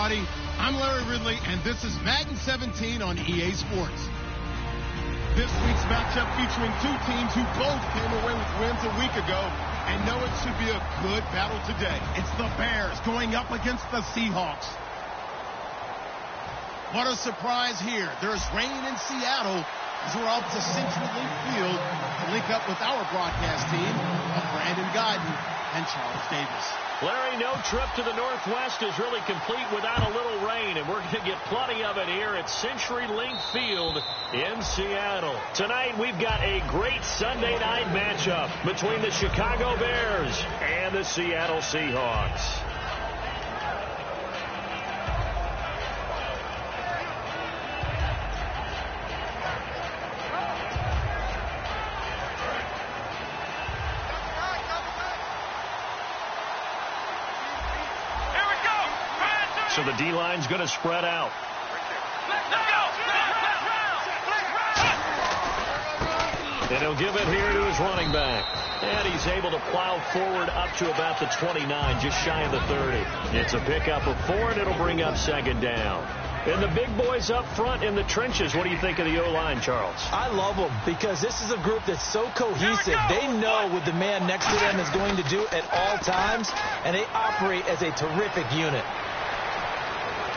everybody. I'm Larry Ridley, and this is Madden 17 on EA Sports. This week's matchup featuring two teams who both came away with wins a week ago and know it should be a good battle today. It's the Bears going up against the Seahawks. What a surprise here. There's rain in Seattle as we're off to Century Link Field to link up with our broadcast team of Brandon Guyton and Charles Davis. Larry, no trip to the Northwest is really complete without a little rain, and we're going to get plenty of it here at Century Link Field in Seattle. Tonight, we've got a great Sunday night matchup between the Chicago Bears and the Seattle Seahawks. So the D-line's going to spread out. And he'll give it here to his running back. And he's able to plow forward up to about the 29, just shy of the 30. It's a pickup of 4, and it'll bring up second down. And the big boys up front in the trenches, what do you think of the O-line, Charles? I love them because this is a group that's so cohesive. They know what the man next to them is going to do at all times, and they operate as a terrific unit.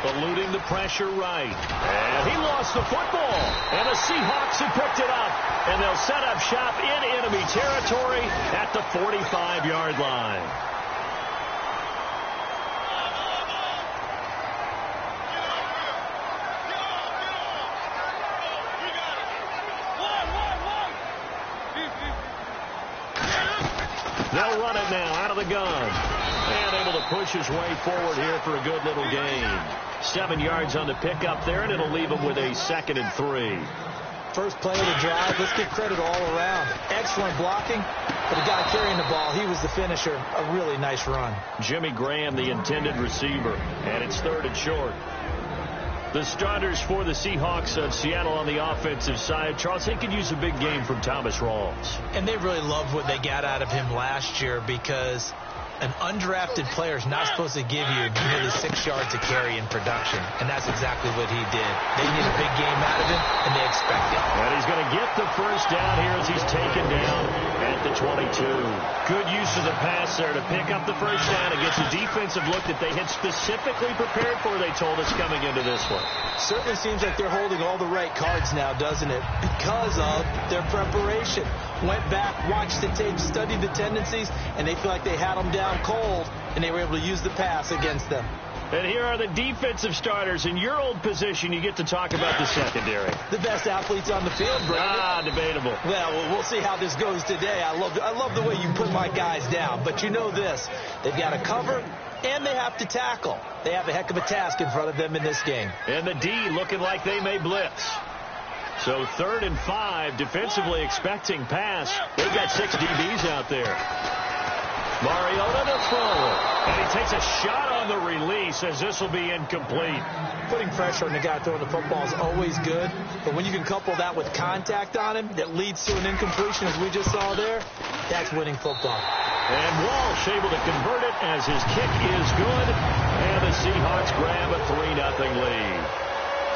Eluding the pressure right. And he lost the football. And the Seahawks have picked it up. And they'll set up shop in enemy territory at the 45-yard line. They'll run it now out of the gun. And able to push his way forward here for a good little gain. 7 yards on the pickup there, and it'll leave him with a 2nd and 3. First play of the drive. Let's give credit all around. Excellent blocking. But the guy carrying the ball, he was the finisher. A really nice run. Jimmy Graham, the intended receiver. And it's 3rd and short. The starters for the Seahawks of Seattle on the offensive side. Charles, they could use a big game from Thomas Rawls. And they really loved what they got out of him last year because an undrafted player is not supposed to give you nearly 6 yards to carry in production. And that's exactly what he did. They need a big game out of him, and they expect it. And he's going to get the first down here as he's taken down at the 22. Good use of the pass there to pick up the first down against a defensive look that they had specifically prepared for, they told us, coming into this one. Certainly seems like they're holding all the right cards now, doesn't it? Because of their preparation. Went back, watched the tape, studied the tendencies, and they feel like they had them down cold, and they were able to use the pass against them. And here are the defensive starters. In your old position, you get to talk about the secondary. The best athletes on the field, Brandon. Debatable. Well, we'll see how this goes today. I love the way you put my guys down. But you know this. They've got to cover, and they have to tackle. They have a heck of a task in front of them in this game. And the D looking like they may blitz. So 3rd and 5, defensively expecting pass. They've got 6 DBs out there. Mariota to throw. And he takes a shot on the release as this will be incomplete. Putting pressure on the guy throwing the football is always good. But when you can couple that with contact on him that leads to an incompletion, as we just saw there, that's winning football. And Walsh able to convert it as his kick is good. And the Seahawks grab a 3-0 lead.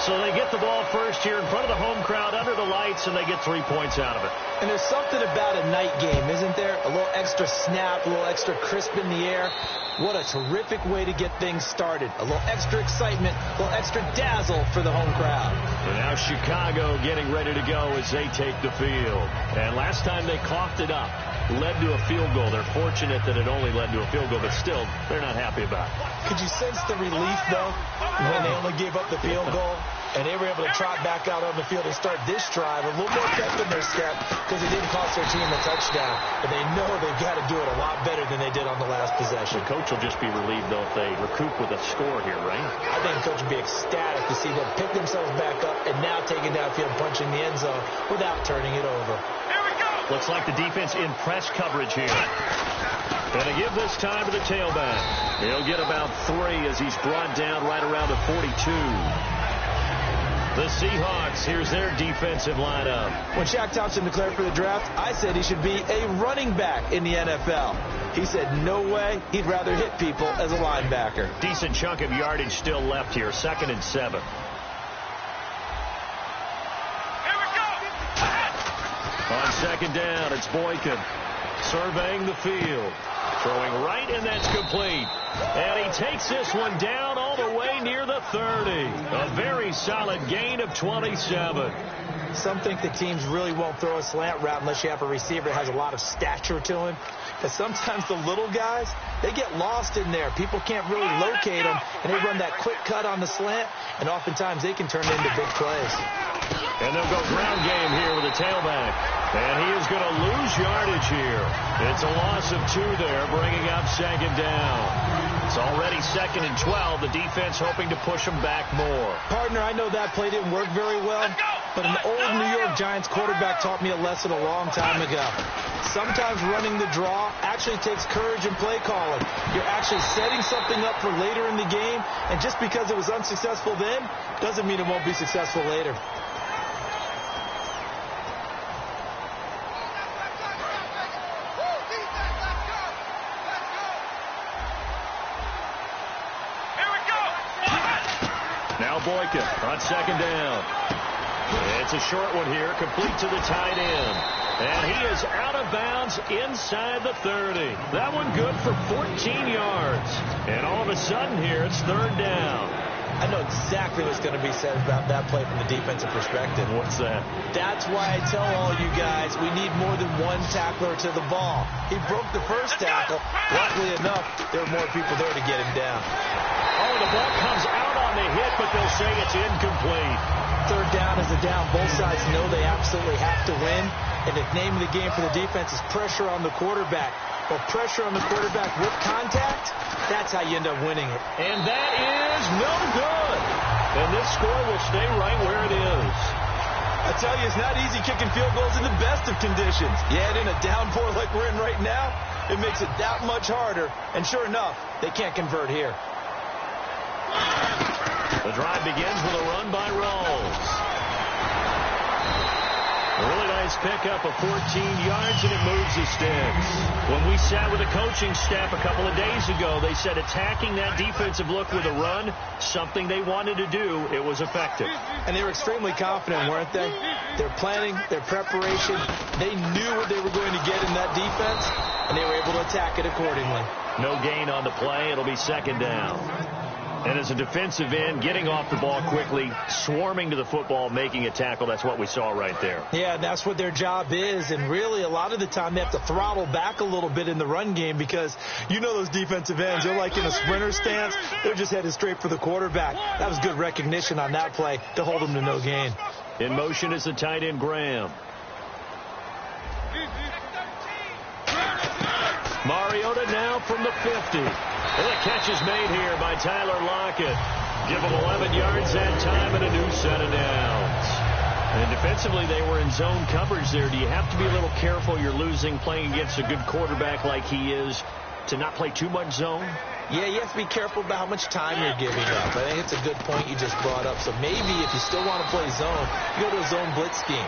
So they get the ball first here in front of the home crowd under the lights, and they get 3 points out of it. And there's something about a night game, isn't there? A little extra snap, a little extra crisp in the air. What a terrific way to get things started. A little extra excitement, a little extra dazzle for the home crowd. And now Chicago getting ready to go as they take the field. And last time they coughed it up, led to a field goal. They're fortunate that it only led to a field goal, but still, they're not happy about it. Could you sense the relief, though, when they only gave up the field goal? And they were able to trot back out on the field and start this drive a little more pep in their step because it didn't cost their team a touchdown. But they know they've got to do it a lot better than they did on the last possession. The coach will just be relieved, though, if they recoup with a score here, right? I think the coach will be ecstatic to see them pick themselves back up and now taking downfield, punching the end zone without turning it over. Here we go! Looks like the defense in press coverage here. And they give this time to the tailback. He'll get about 3 as he's brought down right around the 42. The Seahawks, here's their defensive lineup. When Shaq Thompson declared for the draft, I said he should be a running back in the NFL. He said no way, he'd rather hit people as a linebacker. Decent chunk of yardage still left here, 2nd and 7. On 2nd down, it's Boykin surveying the field. Throwing right, and that's complete. And he takes this one down all the way near the 30. A very solid gain of 27. Some think the teams really won't throw a slant route unless you have a receiver that has a lot of stature to him. But sometimes the little guys, they get lost in there. People can't really locate them, and they run that quick cut on the slant, and oftentimes they can turn it into big plays. And they'll go ground game here with a tailback. And he is going to lose yardage here. It's a loss of 2 there, bringing up 2nd down. It's already 2nd and 12. The defense hoping to push them back more. Partner, I know that play didn't work very well, but an old New York Giants quarterback taught me a lesson a long time ago. Sometimes running the draw actually takes courage and play calling. You're actually setting something up for later in the game, and just because it was unsuccessful then doesn't mean it won't be successful later. Now Boykin on 2nd down. It's a short one here, complete to the tight end. And he is out of bounds inside the 30. That one good for 14 yards. And all of a sudden here, it's 3rd down. I know exactly what's going to be said about that play from the defensive perspective. What's that? That's why I tell all you guys we need more than one tackler to the ball. He broke the first tackle. Luckily enough, there were more people there to get him down. Oh, the ball comes out on the hit, but they'll say it's incomplete. 3rd down is a down. Both sides know they absolutely have to win. And the name of the game for the defense is pressure on the quarterback. Well, pressure on the quarterback with contact, that's how you end up winning it. And that is no good. And this score will stay right where it is. I tell you, it's not easy kicking field goals in the best of conditions. Yet in a downpour like we're in right now, it makes it that much harder. And sure enough, they can't convert here. The drive begins with a run by Rawls. A really nice pickup of 14 yards, and it moves the sticks. When we sat with the coaching staff a couple of days ago, they said attacking that defensive look with a run, something they wanted to do, it was effective. And they were extremely confident, weren't they? Their planning, their preparation, they knew what they were going to get in that defense, and they were able to attack it accordingly. No gain on the play. It'll be 2nd down. And as a defensive end, getting off the ball quickly, swarming to the football, making a tackle, that's what we saw right there. Yeah, that's what their job is. And really, a lot of the time, they have to throttle back a little bit in the run game because you know those defensive ends, they're like in a sprinter stance. They're just headed straight for the quarterback. That was good recognition on that play to hold them to no gain. In motion is the tight end, Graham. Mariota now from the 50. And the catch is made here by Tyler Lockett. Give him 11 yards that time and a new set of downs. And defensively, they were in zone coverage there. Do you have to be a little careful? You're losing playing against a good quarterback like he is to not play too much zone? Yeah, you have to be careful about how much time you're giving up. I think it's a good point you just brought up. So maybe if you still want to play zone, you go to a zone blitz scheme.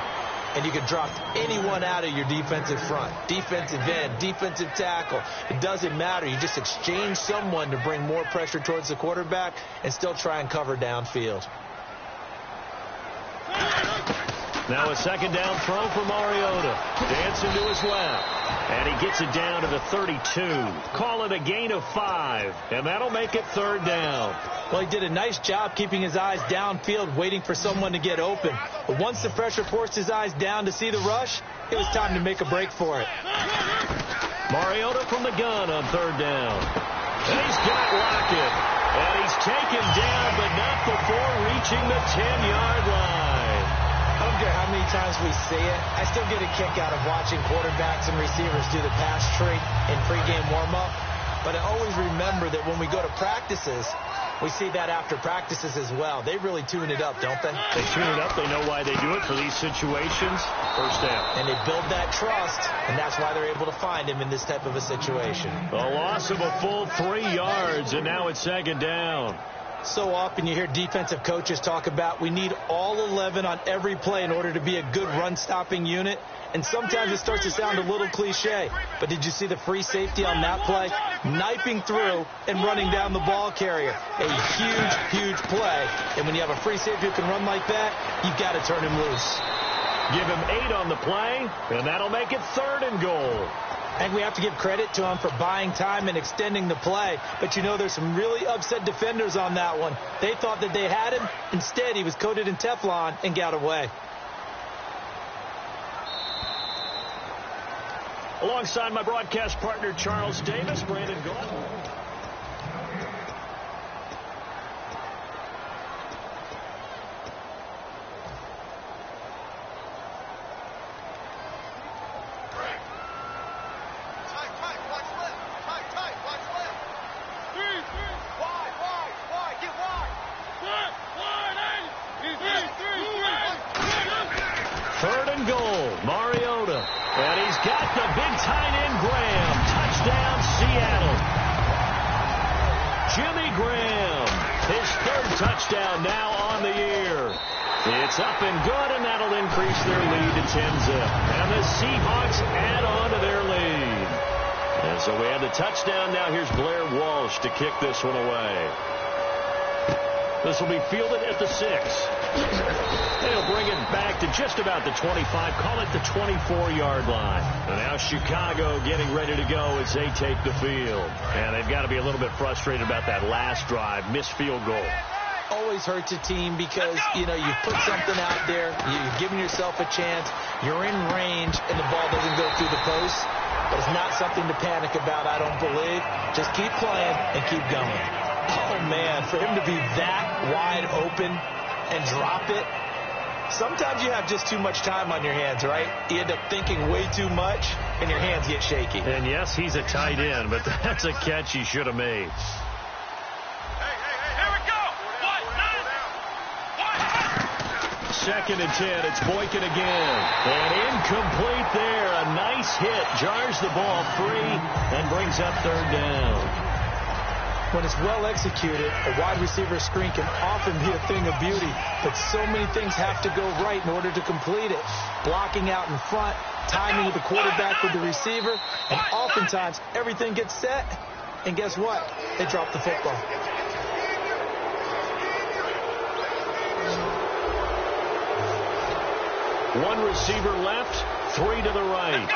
And you can drop anyone out of your defensive front, defensive end, defensive tackle. It doesn't matter. You just exchange someone to bring more pressure towards the quarterback and still try and cover downfield. Now a 2nd down throw for Mariota. Dancing to his left. And he gets it down to the 32. Call it a gain of 5. And that'll make it 3rd down. Well, he did a nice job keeping his eyes downfield, waiting for someone to get open. But once the pressure forced his eyes down to see the rush, it was time to make a break for it. Mariota from the gun on 3rd down. And he's got Lockett. And he's taken down, but not before reaching the 10-yard line. I don't care how many times we see it. I still get a kick out of watching quarterbacks and receivers do the pass tree in pregame warm-up. But I always remember that when we go to practices, we see that after practices as well. They really tune it up, don't they? They tune it up. They know why they do it for these situations. First down. And they build that trust, and that's why they're able to find him in this type of a situation. A loss of a full 3 yards, and now it's 2nd down. So often you hear defensive coaches talk about we need all 11 on every play in order to be a good run-stopping unit. And sometimes it starts to sound a little cliche. But did you see the free safety on that play? Knifing through and running down the ball carrier. A huge, huge play. And when you have a free safety who can run like that, you've got to turn him loose. Give him 8 on the play, and that'll make it 3rd and goal. I think we have to give credit to him for buying time and extending the play. But, you know, there's some really upset defenders on that one. They thought that they had him. Instead, he was coated in Teflon and got away. Alongside my broadcast partner, Charles Davis, Brandon Gould. Touchdown now on the year. It's up and good, and that'll increase their lead to 10-zip. And the Seahawks add on to their lead. And so we have the touchdown. Now here's Blair Walsh to kick this one away. This will be fielded at the 6. They'll bring it back to just about the 25. Call it the 24-yard line. And now Chicago getting ready to go as they take the field. And they've got to be a little bit frustrated about that last drive. Missed field goal. Always hurts a team because, you know, you put something out there, you're giving yourself a chance, you're in range, and the ball doesn't go through the post. But it's not something to panic about, I don't believe. Just keep playing and keep going. Oh, man, for him to be that wide open and drop it, sometimes you have just too much time on your hands, right? You end up thinking way too much, and your hands get shaky. And, yes, he's a tight end, but that's a catch he should have made. Second and 10. It's Boykin again. And incomplete there. A nice hit. Jars the ball free and brings up 3rd down. When it's well executed, a wide receiver screen can often be a thing of beauty, but so many things have to go right in order to complete it. Blocking out in front, timing of the quarterback with the receiver, and oftentimes everything gets set, and guess what? They drop the football. One receiver left, 3 to the right.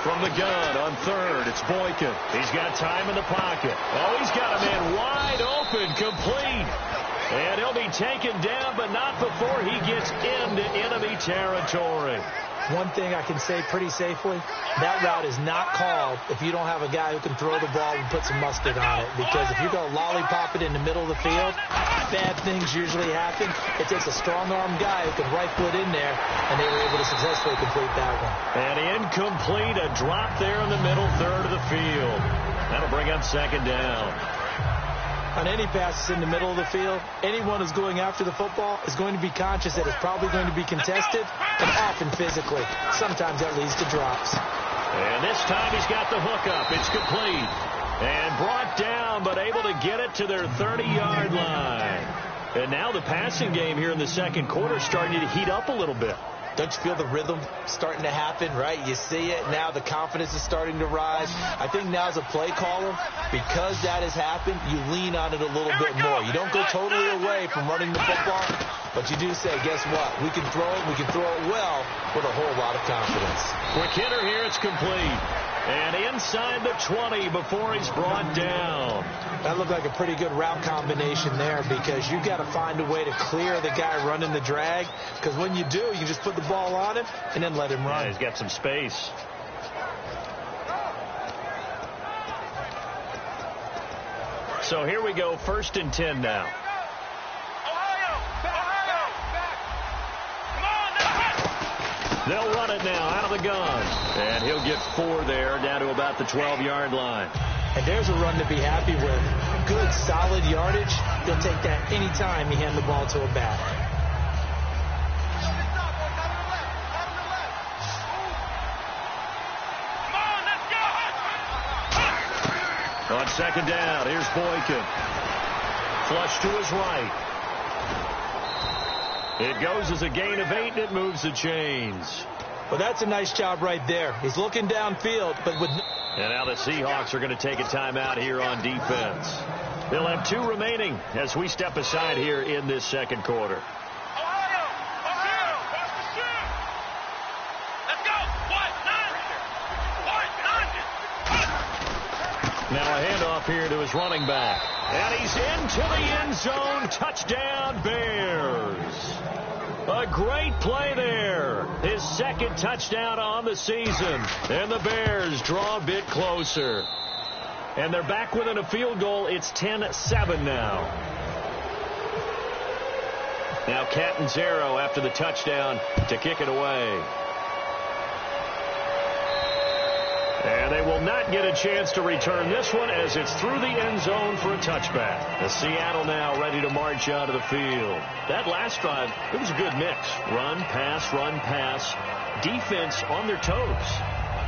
From the gun on 3rd, it's Boykin. He's got time in the pocket. Oh, he's got a man wide open, complete. And he'll be taken down, but not before he gets into enemy territory. One thing I can say pretty safely, that route is not called if you don't have a guy who can throw the ball and put some mustard on it. Because if you're going to lollipop it in the middle of the field, bad things usually happen. It takes a strong-arm guy who can right foot in there, and they were able to successfully complete that one. And incomplete, a drop there in the middle 3rd of the field. That'll bring up 2nd down. On any passes in the middle of the field, anyone who's going after the football is going to be conscious that it's probably going to be contested, and often physically. Sometimes that leads to drops. And this time he's got the hook up. It's complete. And brought down, but able to get it to their 30-yard line. And now the passing game here in the 2nd quarter is starting to heat up a little bit. Don't you feel the rhythm starting to happen, right? You see it. Now the confidence is starting to rise. I think now as a play caller, because that has happened, you lean on it a little bit more. You don't go totally away from running the football, but you do say, guess what? We can throw it. We can throw it well with a whole lot of confidence. Quick hitter here. It's complete. And inside the 20 before he's brought down. That looked like a pretty good route combination there because you've got to find a way to clear the guy running the drag, because when you do, you just put the ball on him and then let him run. Yeah, he's got some space. So here we go, 1st and 10 now. They'll run it now out of the gun. And he'll get 4 there, down to about the 12-yard line. And there's a run to be happy with. Good, solid yardage. He'll take that any time you hand the ball to a back. On second down, here's Boykin. Flush to his right. It goes as a gain of 8, and it moves the chains. Well, that's a nice job right there. He's looking downfield, but with... And now the Seahawks are going to take a timeout here on defense. They'll have 2 remaining as we step aside here in this second quarter. Now a handoff here to his running back. And he's into the end zone. Touchdown, Bears. A great play there. His second touchdown on the season. And the Bears draw a bit closer. And they're back within a field goal. It's 10-7 now. Now Catanzaro after the touchdown to kick it away. And they will not get a chance to return this one as it's through the end zone for a touchback. The Seattle now ready to march out of the field. That last drive, it was a good mix. Run, pass, defense on their toes.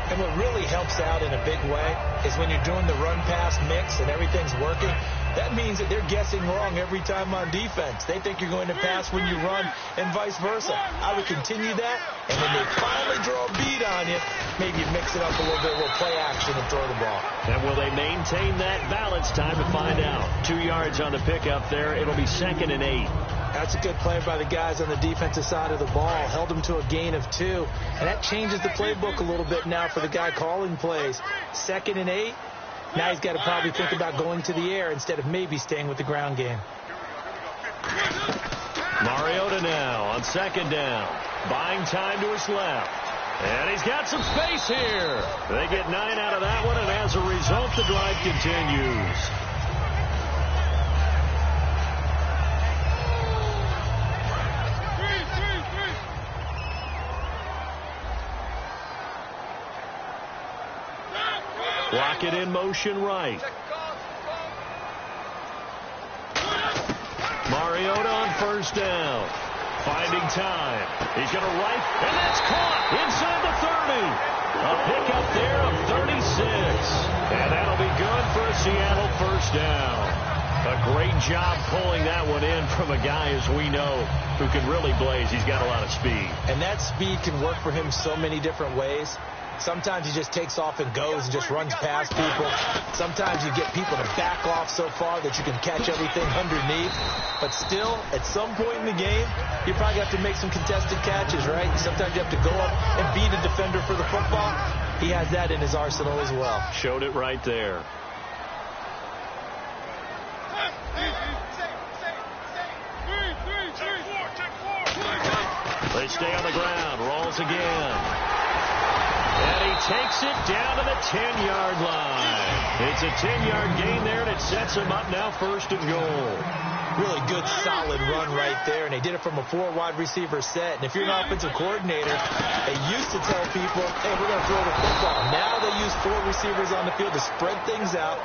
And what really helps out in a big way is when you're doing the run-pass mix and everything's working, that means that they're guessing wrong every time on defense. They think you're going to pass when you run and vice versa. I would continue that, and when they finally draw a beat on you, maybe you mix it up a little bit, a little play action and throw the ball. And will they maintain that balance? Time to find out. 2 yards on the pickup there. It'll be 2nd and 8. That's a good play by the guys on the defensive side of the ball. Held them to a gain of 2. And that changes the playbook a little bit now for the guy calling plays. 2nd and 8. Now he's got to probably think about going to the air instead of maybe staying with the ground game. Mariota now on second down. Buying time to his left. And he's got some space here. They get 9 out of that one, and as a result, the drive continues. Lock it in motion right. Mariota on first down. Finding time. He's going to right, and that's caught inside the 30. A pickup there of 36. And that'll be good for a Seattle first down. A great job pulling that one in from a guy, as we know, who can really blaze. He's got a lot of speed. And that speed can work for him so many different ways. Sometimes he just takes off and goes and just runs past people. Sometimes you get people to back off so far that you can catch everything underneath. But still, at some point in the game, you probably have to make some contested catches, right? Sometimes you have to go up and beat a defender for the football. He has that in his arsenal as well. Showed it right there. They stay on the ground. Rolls again. And he takes it down to the 10-yard line. It's a 10-yard gain there, and it sets him up now 1st and goal. Really good, solid run right there, and they did it from a 4-wide receiver set. And if you're an offensive coordinator, they used to tell people, hey, we're going to throw the football. Now they use 4 receivers on the field to spread things out,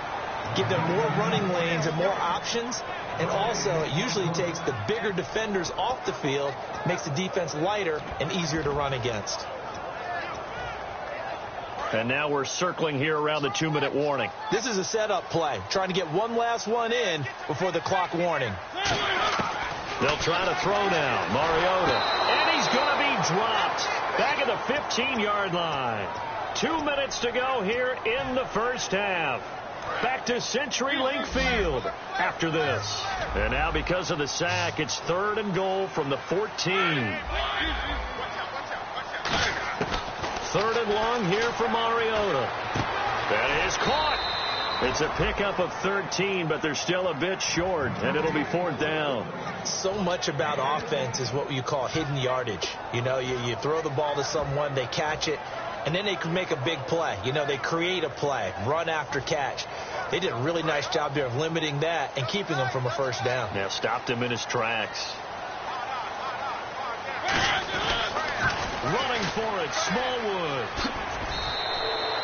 give them more running lanes and more options. And also, it usually takes the bigger defenders off the field, makes the defense lighter and easier to run against. And now we're circling here around the 2-minute warning. This is a setup play, trying to get one last one in before the clock warning. They'll try to throw now. Mariota. And he's going to be dropped back at the 15-yard line. 2 minutes to go here in the first half. Back to CenturyLink Field after this. And now because of the sack, it's 3rd and goal from the 14. 3rd and long here for Mariota. That is caught. It's a pickup of 13, but they're still a bit short, and it'll be 4th down. So much about offense is what you call hidden yardage. You know, you throw the ball to someone, they catch it, and then they can make a big play. You know, they create a play, run after catch. They did a really nice job there of limiting that and keeping them from a 1st down. Now stopped him in his tracks. Running for it, Smallwood.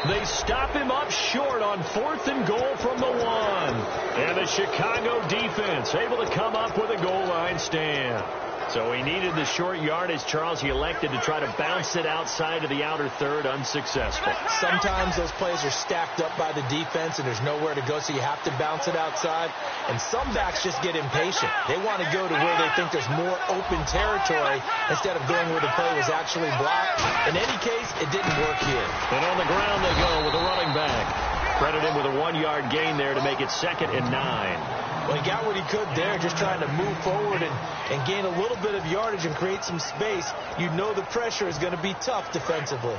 They stop him up short on 4th and goal from the 1. And the Chicago defense able to come up with a goal line stand. So he needed the short yardage, Charles. He elected to try to bounce it outside of the outer third, unsuccessful. Sometimes those plays are stacked up by the defense and there's nowhere to go, so you have to bounce it outside. And some backs just get impatient. They want to go to where they think there's more open territory instead of going where the play was actually blocked. In any case, it didn't work here. And on the ground they go with a running back. Credited with a 1-yard gain there to make it 2nd and 9. Well, he got what he could there, just trying to move forward and gain a little bit of yardage and create some space. You know the pressure is going to be tough defensively.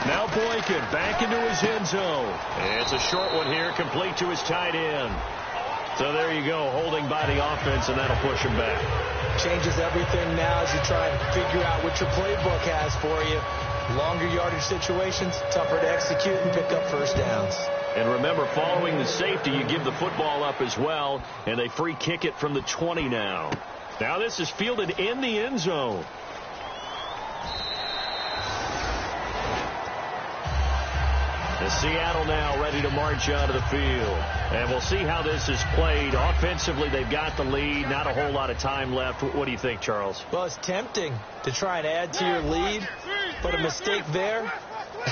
Now Boykin back into his end zone. It's a short one here, complete to his tight end. So there you go, holding by the offense, and that'll push him back. Changes everything now as you try and figure out what your playbook has for you. Longer yardage situations, tougher to execute and pick up first downs. And remember, following the safety, you give the football up as well, and they free kick it from the 20 now. Now this is fielded in the end zone. And Seattle now ready to march out of the field. And we'll see how this is played. Offensively, they've got the lead. Not a whole lot of time left. What do you think, Charles? Well, it's tempting to try and add to your lead, but a mistake there,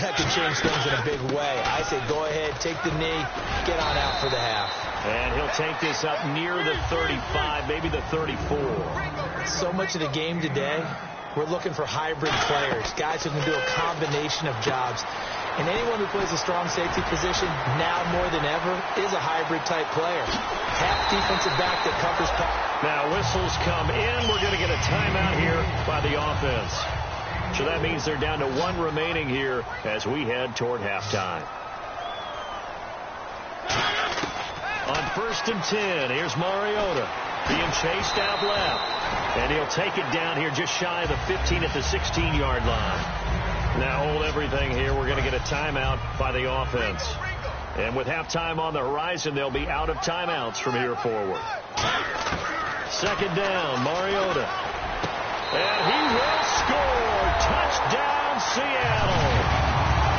that could change things in a big way. I say go ahead, take the knee, get on out for the half. And he'll take this up near the 35, maybe the 34. So much of the game today, we're looking for hybrid players, guys who can do a combination of jobs. And anyone who plays a strong safety position, now more than ever, is a hybrid-type player. Half defensive back that covers. Now whistles come in. We're going to get a timeout here by the offense. So that means they're down to 1 remaining here as we head toward halftime. On 1st and 10, here's Mariota being chased out left. And he'll take it down here just shy of the 15 at the 16-yard line. Now hold everything here. We're going to get a timeout by the offense. And with halftime on the horizon, they'll be out of timeouts from here forward. 2nd down, Mariota. And he will score. Touchdown, Seattle.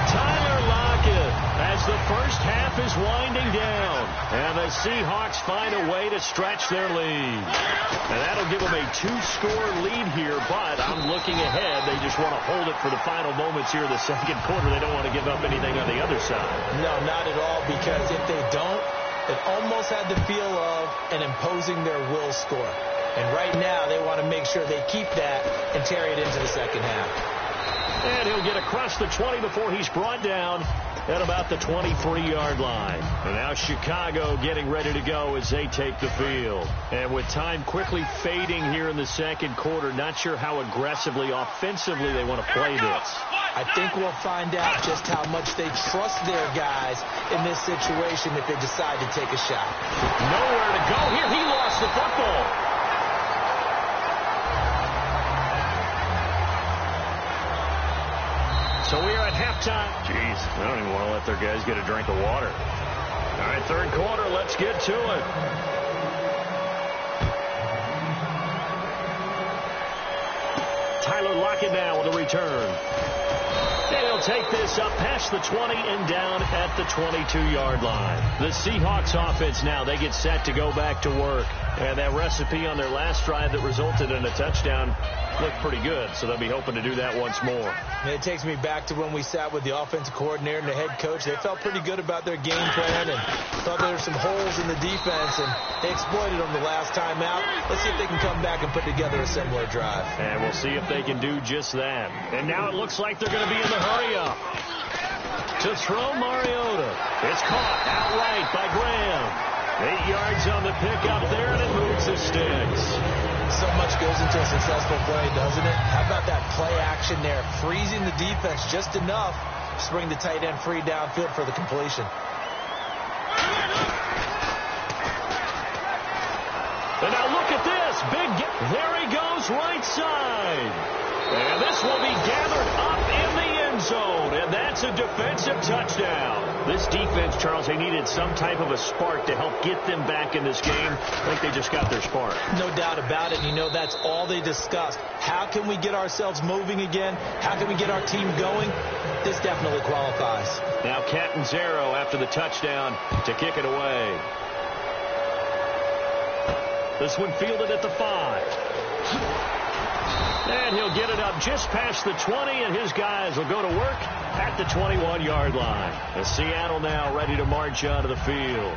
Tyler Lockett as the first half is winding down. And the Seahawks find a way to stretch their lead. And that'll give them a 2-score lead here, but I'm looking ahead. They just want to hold it for the final moments here in the 2nd quarter. They don't want to give up anything on the other side. No, not at all, because if they don't, it almost had the feel of an imposing their will score. And right now, they want to make sure they keep that and carry it into the 2nd half. And he'll get across the 20 before he's brought down at about the 23-yard line. And now Chicago getting ready to go as they take the field. And with time quickly fading here in the 2nd quarter, not sure how aggressively, offensively they want to play this. I think we'll find out just how much they trust their guys in this situation if they decide to take a shot. Nowhere to go here. He lost the football. So we are at halftime. Jeez, I don't even want to let their guys get a drink of water. All right, 3rd quarter, let's get to it. Tyler Lockett now with a return. And he'll take this up past the 20 and down at the 22-yard line. The Seahawks offense now, they get set to go back to work. And that recipe on their last drive that resulted in a touchdown looked pretty good, so they'll be hoping to do that once more. And it takes me back to when we sat with the offensive coordinator and the head coach. They felt pretty good about their game plan and thought there were some holes in the defense, and they exploited them the last time out. Let's see if they can come back and put together a similar drive. And we'll see if they can do just that. And now it looks like they're going to be in the hurry-up. To throw Mariota. It's caught outright by Graham. 8 yards on the pickup there, and it moves the sticks. So much goes into a successful play, doesn't it? How about that play action there? Freezing the defense just enough to bring the tight end free downfield for the completion. And now look at this. There he goes right side. And this will be gathered up in the end end zone, and that's a defensive touchdown. This defense, Charles, they needed some type of a spark to help get them back in this game. I think they just got their spark. No doubt about it. You know, that's all they discussed. How can we get ourselves moving again? How can we get our team going? This definitely qualifies. Now Catanzaro after the touchdown to kick it away. This one fielded at the 5. And he'll get it up just past the 20, and his guys will go to work at the 21-yard line. And Seattle now ready to march onto the field.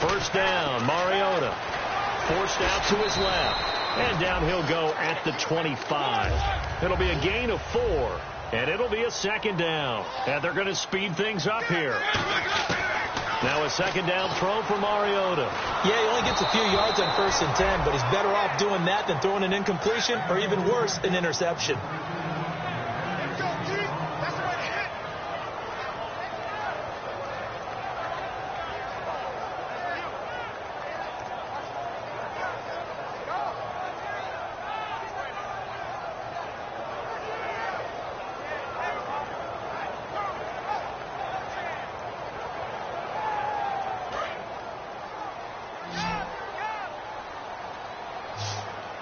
First down, Mariota. Forced out to his left. And down he'll go at the 25. It'll be a gain of 4. And it'll be a second down. And they're going to speed things up here. Now a second down throw for Mariota. Yeah, he only gets a few yards on 1st and 10, but he's better off doing that than throwing an incompletion, or even worse, an interception.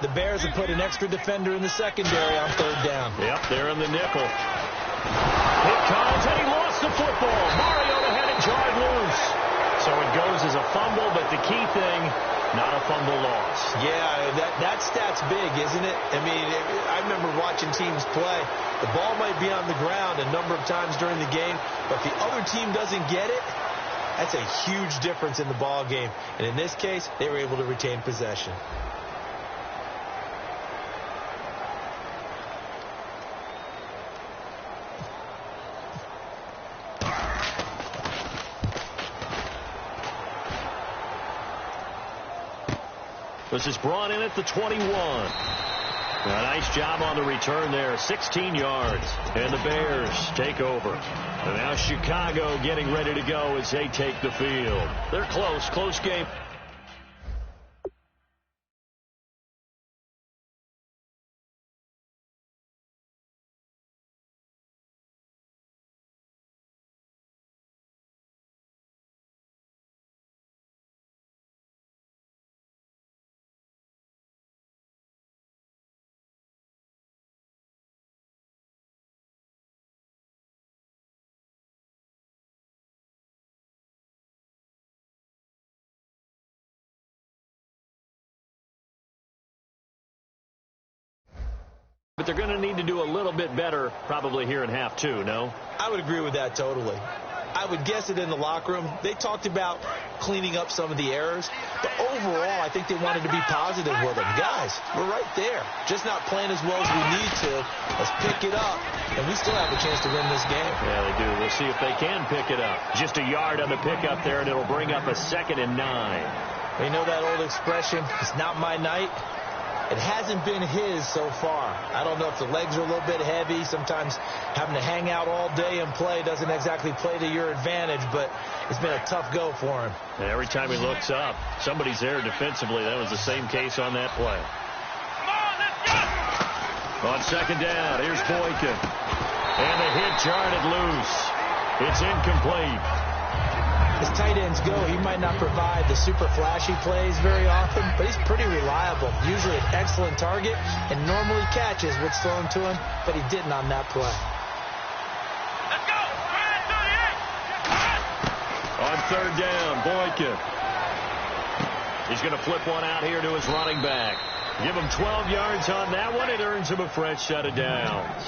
The Bears have put an extra defender in the secondary on 3rd down. Yep, they're in the nickel. It comes, and he lost the football. Mariota had it jarred loose. So it goes as a fumble, but the key thing, not a fumble loss. Yeah, that stat's big, isn't it? I mean, I remember watching teams play. The ball might be on the ground a number of times during the game, but if the other team doesn't get it, that's a huge difference in the ball game. And in this case, they were able to retain possession. This is brought in at the 21. A nice job on the return there. 16 yards. And the Bears take over. And now Chicago getting ready to go as they take the field. They're close. Close game. But they're going to need to do a little bit better probably here in half 2, no? I would agree with that totally. I would guess it in the locker room. They talked about cleaning up some of the errors. But overall, I think they wanted to be positive with them. Guys, we're right there. Just not playing as well as we need to. Let's pick it up. And we still have a chance to win this game. Yeah, they do. We'll see if they can pick it up. Just a yard on the pickup there, and it'll bring up a 2nd and 9. You know that old expression, it's not my night? It hasn't been his so far. I don't know if the legs are a little bit heavy. Sometimes having to hang out all day and play doesn't exactly play to your advantage, but it's been a tough go for him. And every time he looks up, somebody's there defensively. That was the same case on that play. On 2nd down, here's Boykin. And the hit jarred loose. It's incomplete. As tight ends go, he might not provide the super flashy plays very often, but he's pretty reliable. Usually an excellent target and normally catches what's thrown to him, but he didn't on that play. Let's go! On 3rd down, Boykin. He's going to flip one out here to his running back. Give him 12 yards on that one. It earns him a fresh set of downs.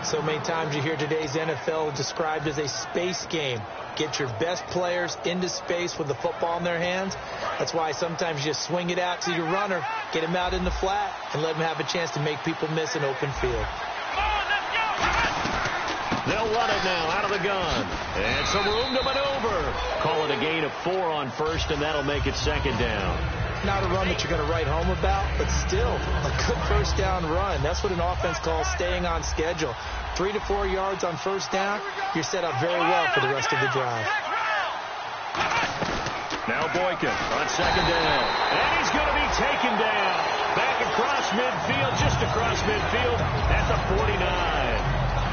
So many times you hear today's NFL described as a space game. Get your best players into space with the football in their hands. That's why sometimes you just swing it out to your runner, get him out in the flat, and let him have a chance to make people miss an open field. They'll run it now out of the gun. And some room to maneuver. Call it a gain of 4 on 1st, and that'll make it 2nd down. Not a run that you're going to write home about, but still a good 1st down run. That's what an offense calls staying on schedule. 3 to 4 yards on 1st down, you're set up very well for the rest of the drive. Now Now Boykin on second down. And he's going to be taken down. Back across midfield, just across midfield at the 49.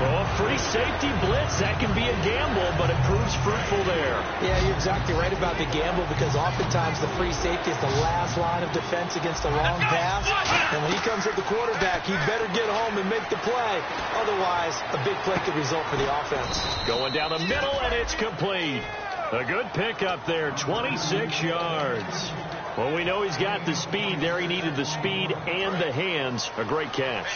Well, a free safety blitz, that can be a gamble, but it proves fruitful there. Yeah, you're exactly right about the gamble, because oftentimes the free safety is the last line of defense against a long pass. And when he comes at the quarterback, he better get home and make the play. Otherwise, a big play could result for the offense. Going down the middle, and it's complete. A good pickup there, 26 yards. Well, we know he's got the speed there. He needed the speed and the hands. A great catch.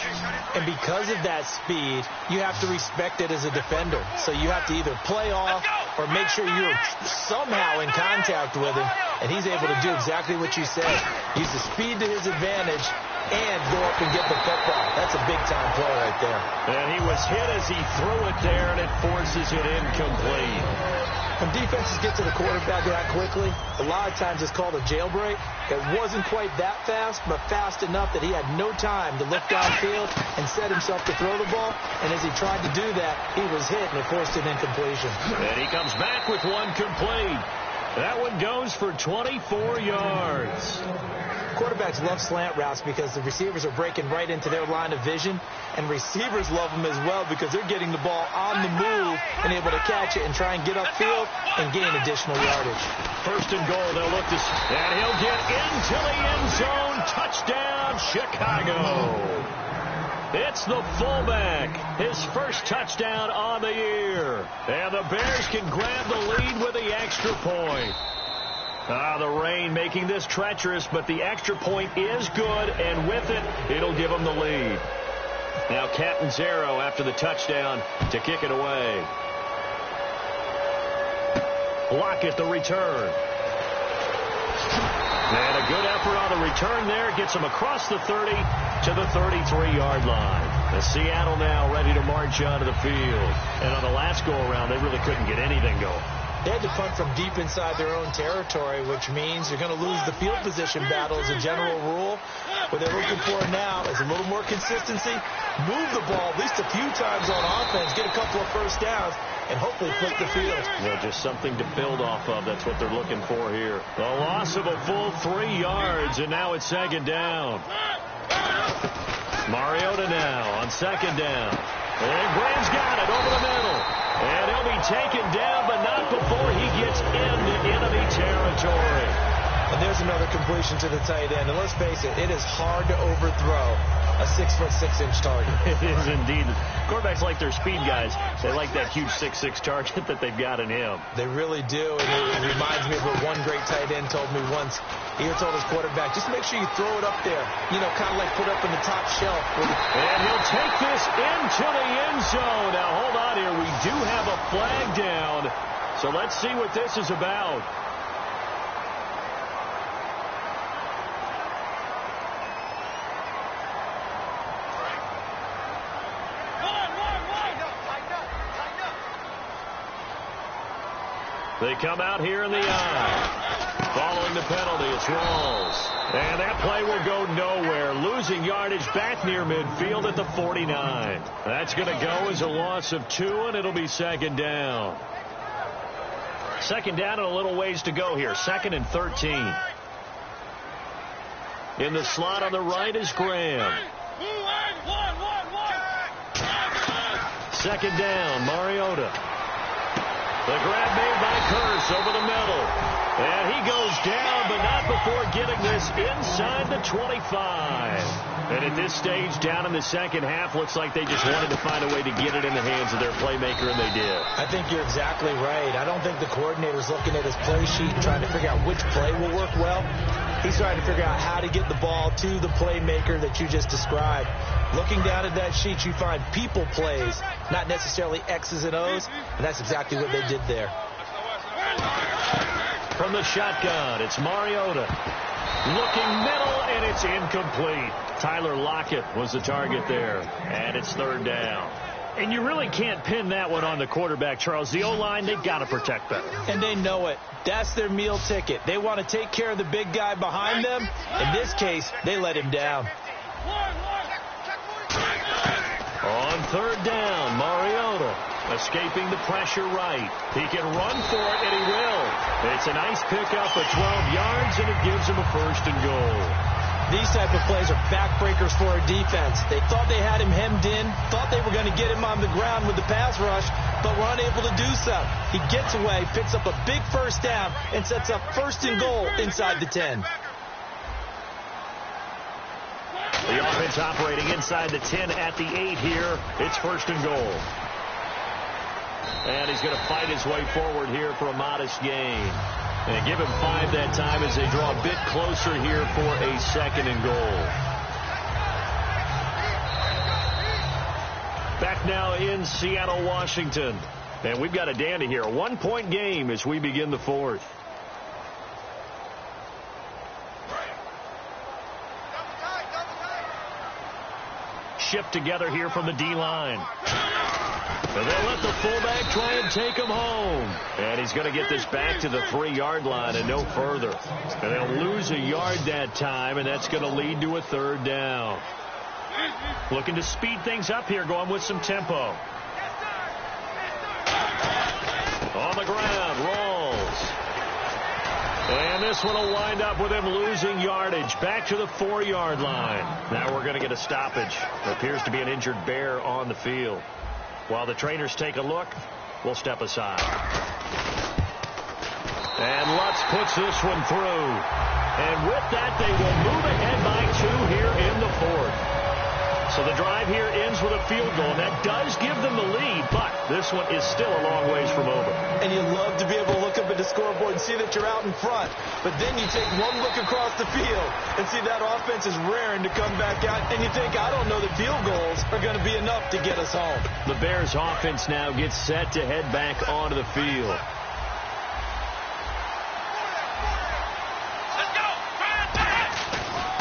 And because of that speed, you have to respect it as a defender. So you have to either play off or make sure you're somehow in contact with him. And he's able to do exactly what you said. Use the speed to his advantage and go up and get the football. That's a big-time play right there. And he was hit as he threw it there, and it forces it incomplete. When defenses get to the quarterback that quickly, a lot of times it's called a jailbreak. It wasn't quite that fast, but fast enough that he had no time to look downfield and set himself to throw the ball. And as he tried to do that, he was hit, and it forced an incompletion. And he comes back with one complete. That one goes for 24 yards. Quarterbacks love slant routes because the receivers are breaking right into their line of vision, and receivers love them as well because they're getting the ball on the move and able to catch it and try and get upfield and gain additional yardage. First and goal, they'll look to, and he'll get into the end zone. Touchdown, Chicago. It's the fullback, his first touchdown on the year. And the Bears can grab the lead with the extra point. The rain making this treacherous, but the extra point is good, and with it, it'll give them the lead. Now Catanzaro after the touchdown to kick it away. Lockett the return. And a good effort on the return there. Gets him across the 30 to the 33-yard line. The Seattle now ready to march onto the field. And on the last go-around, they really couldn't get anything going. They had to punt from deep inside their own territory, which means you're going to lose the field position battle as a general rule. What they're looking for now is a little more consistency, move the ball at least a few times on offense, get a couple of first downs, and hopefully flip the field. Well, just something to build off of. That's what they're looking for here. The loss of a full 3 yards, and now it's second down. Mariota now on second down. And Graham's got it over the middle. And he'll be taken down, but not before he gets into enemy territory. And there's another completion to the tight end. And let's face it, it is hard to overthrow a 6'6" target. It is indeed. Quarterbacks like their speed guys. They like that huge 6'6" target that they've got in him. They really do. And it reminds me of what one great tight end told me once. He told his quarterback, just make sure you throw it up there. You know, kind of like put up in the top shelf. And he'll take this into the end zone. Now, hold on here. We do have a flag down. So let's see what this is about. They come out here in the eye. Following the penalty, it's Rawls. And that play will go nowhere. Losing yardage back near midfield at the 49. That's going to go as a loss of 2, and it'll be second down. Second down and a little ways to go here. 2nd and 13. In the slot on the right is Graham. Second down, Mariota. The grab made by Curse over the middle. And he goes down, but not before getting this inside the 25. And at this stage, down in the second half, looks like they just wanted to find a way to get it in the hands of their playmaker, and they did. I think you're exactly right. I don't think the coordinator's looking at his play sheet and trying to figure out which play will work well. He's trying to figure out how to get the ball to the playmaker that you just described. Looking down at that sheet, you find people plays, not necessarily X's and O's, and that's exactly what they did there. From the shotgun, it's Mariota. Looking middle, and it's incomplete. Tyler Lockett was the target there, and it's third down. And you really can't pin that one on the quarterback, Charles. The O-line, they've got to protect better. And they know it. That's their meal ticket. They want to take care of the big guy behind them. In this case, they let him down. On third down, Mariota. Escaping the pressure right. He can run for it, and he will. It's a nice pickup of 12 yards, and it gives him a 1st and goal. These type of plays are backbreakers for a defense. They thought they had him hemmed in, thought they were going to get him on the ground with the pass rush, but were unable to do so. He gets away, picks up a big 1st down, and sets up 1st and goal inside the 10. The offense operating inside the 10 at the 8 here. It's 1st and goal. And he's going to fight his way forward here for a modest gain. And give him 5 that time as they draw a bit closer here for a 2nd and goal. Back now in Seattle, Washington. And we've got a dandy here. A 1-point game as we begin the 4th. Shipped together here from the D-line. And they'll let the fullback try and take him home. And he's going to get this back to the 3-yard line and no further. And they'll lose a yard that time, and that's going to lead to a 3rd down. Looking to speed things up here, going with some tempo. On the ground, rolls. And this one will wind up with him losing yardage. Back to the 4-yard line. Now we're going to get a stoppage. There appears to be an injured bear on the field. While the trainers take a look, we'll step aside. And Lutz puts this one through. And with that, they will move ahead by 2 here in the 4th. So the drive here ends with a field goal, and that does give them the lead, but this one is still a long ways from over. And you love to be able to look up at the scoreboard and see that you're out in front. But then you take one look across the field and see that offense is raring to come back out, and you think, I don't know that field goals are going to be enough to get us home. The Bears offense now gets set to head back onto the field.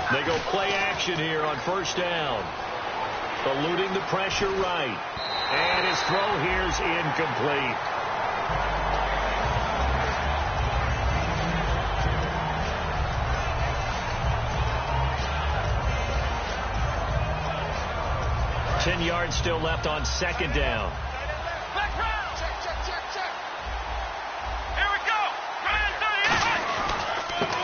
They go play action here on 1st down. Eluding the pressure right. And his throw here is incomplete. Ten yards still left on 2nd down.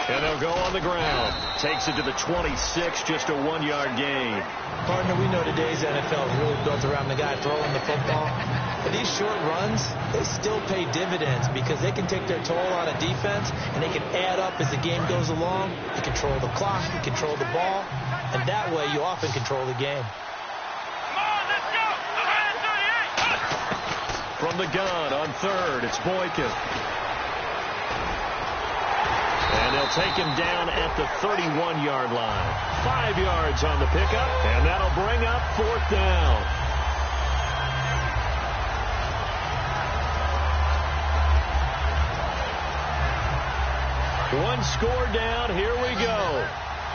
And they'll go on the ground. Takes it to the 26, just a 1-yard gain. Partner, we know today's NFL is really built around the guy throwing the football. But these short runs, they still pay dividends because they can take their toll on a defense, and they can add up as the game goes along. You control the clock, you control the ball, and that way you often control the game. From the gun on 3rd, it's Boykin. And they'll take him down at the 31-yard line. 5 yards on the pickup, and that'll bring up 4th down. One score down, here we go.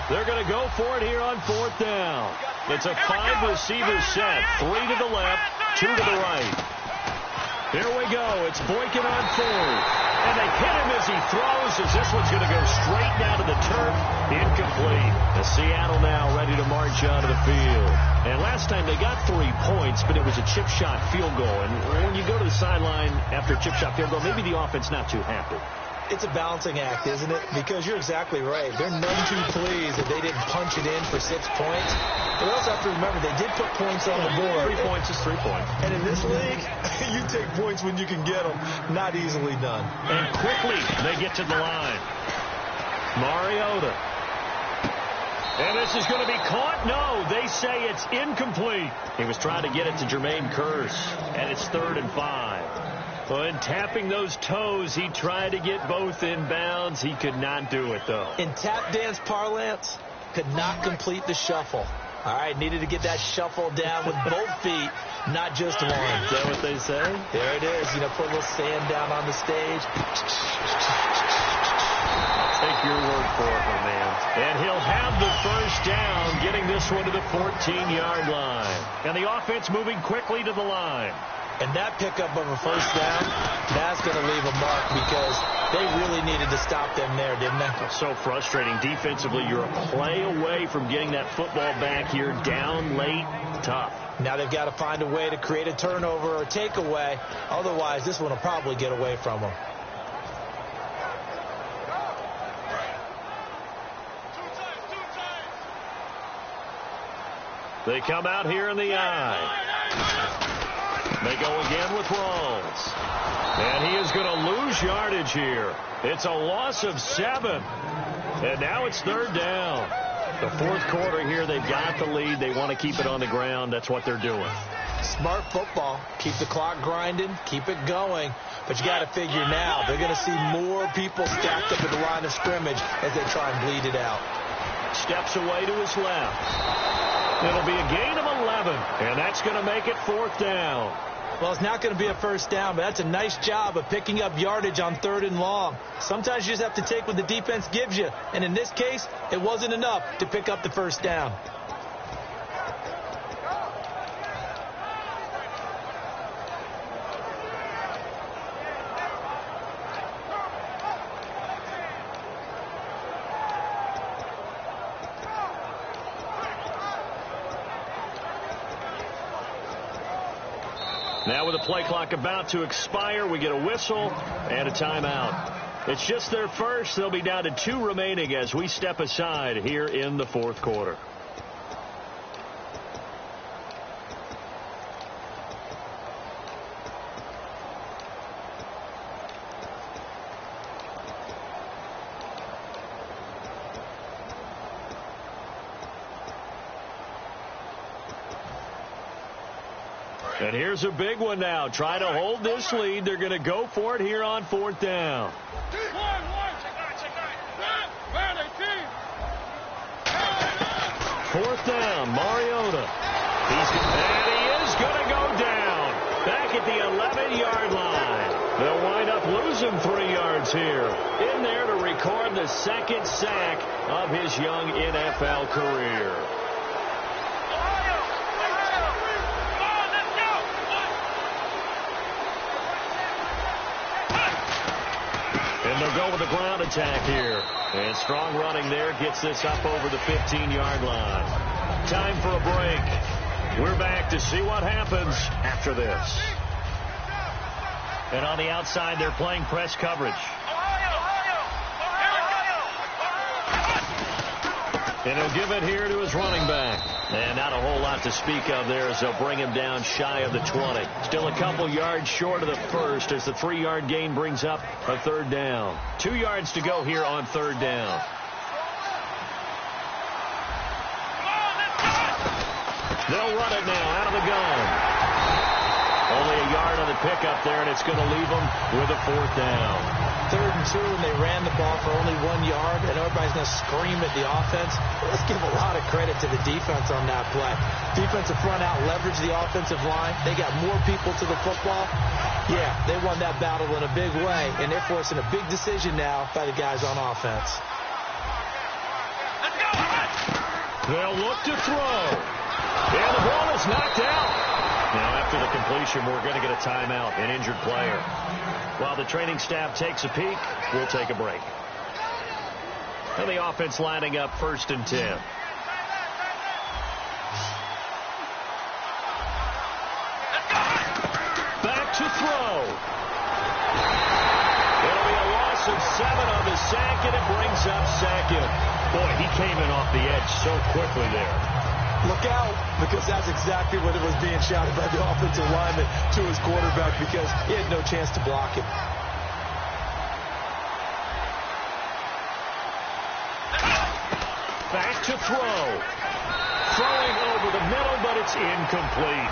They're going to go for it here on 4th down. It's a 5-receiver set, 3 to the left, 2 to the right. Here we go. It's Boykin on 4th. And they hit him as he throws, as this one's going to go straight down to the turf. Incomplete. The Seattle now ready to march onto the field. And last time they got 3 points, but it was a chip shot field goal. And when you go to the sideline after a chip shot field goal, maybe the offense not too happy. It's a balancing act, isn't it? Because you're exactly right. They're none too pleased that they didn't punch it in for 6 points. But also have to remember, they did put points on the board. 3 points is 3 points. And in this league, you take points when you can get them. Not easily done. And quickly, they get to the line. Mariota. And this is going to be caught? No, they say it's incomplete. He was trying to get it to Jermaine Kearse. And it's 3rd and 5. Well, in tapping those toes, he tried to get both in bounds. He could not do it, though. In tap dance parlance, could not complete the shuffle. All right, needed to get that shuffle down with both feet, not just one. Is that what they say? There it is. You know, put a little sand down on the stage. Take your word for it, my man. And he'll have the 1st down, getting this one to the 14-yard line. And the offense moving quickly to the line. And that pickup of a 1st down, that's going to leave a mark because they really needed to stop them there, didn't they? So frustrating. Defensively, you're a play away from getting that football back here down late. Tough. Now they've got to find a way to create a turnover or takeaway. Otherwise, this one will probably get away from them. They come out here in the eye. They go again with Rawls. And he is going to lose yardage here. It's a loss of 7. And now it's 3rd down. The fourth quarter here, they've got the lead. They want to keep it on the ground. That's what they're doing. Smart football. Keep the clock grinding. Keep it going. But you got to figure now, they're going to see more people stacked up at the line of scrimmage as they try and bleed it out. Steps away to his left. It'll be a gain of 11, and that's going to make it 4th down. Well, it's not going to be a first down, but that's a nice job of picking up yardage on 3rd and long. Sometimes you just have to take what the defense gives you, and in this case, it wasn't enough to pick up the first down. Now with the play clock about to expire, we get a whistle and a timeout. It's just their first. They'll be down to 2 remaining as we step aside here in the fourth quarter. And here's a big one now. Try to hold this lead. They're going to go for it here on 4th down. Fourth down, Mariota. And he is going to go down. Back at the 11-yard line. They'll wind up losing 3 yards here. In there to record the 2nd sack of his young NFL career. And they'll go with the ground attack here. And strong running there gets this up over the 15-yard line. Time for a break. We're back to see what happens after this. And on the outside, they're playing press coverage. And he'll give it here to his running back. And not a whole lot to speak of there as they'll bring him down shy of the 20. Still a couple yards short of the first as the 3-yard gain brings up a 3rd down. 2 yards to go here on 3rd down. They'll run it now out of the gun. Only a yard on the pickup there, and it's going to leave them with a 4th down. 3rd and 2, and they ran the ball for only 1 yard, and everybody's going to scream at the offense. Let's give a lot of credit to the defense on that play. Defensive front out leveraged the offensive line. They got more people to the football. Yeah, they won that battle in a big way, and they're forcing a big decision now by the guys on offense. They'll look to throw. And the ball is knocked out. Now, after the completion, we're going to get a timeout, an injured player. While the training staff takes a peek, we'll take a break. And the offense lining up 1st and 10. Back to throw. It'll be a loss of 7 on the sack, and it brings up 2nd. Boy, he came in off the edge so quickly there. Look out, because that's exactly what it was being shouted by the offensive lineman to his quarterback because he had no chance to block him. Back to throw. Throwing over the middle, but it's incomplete.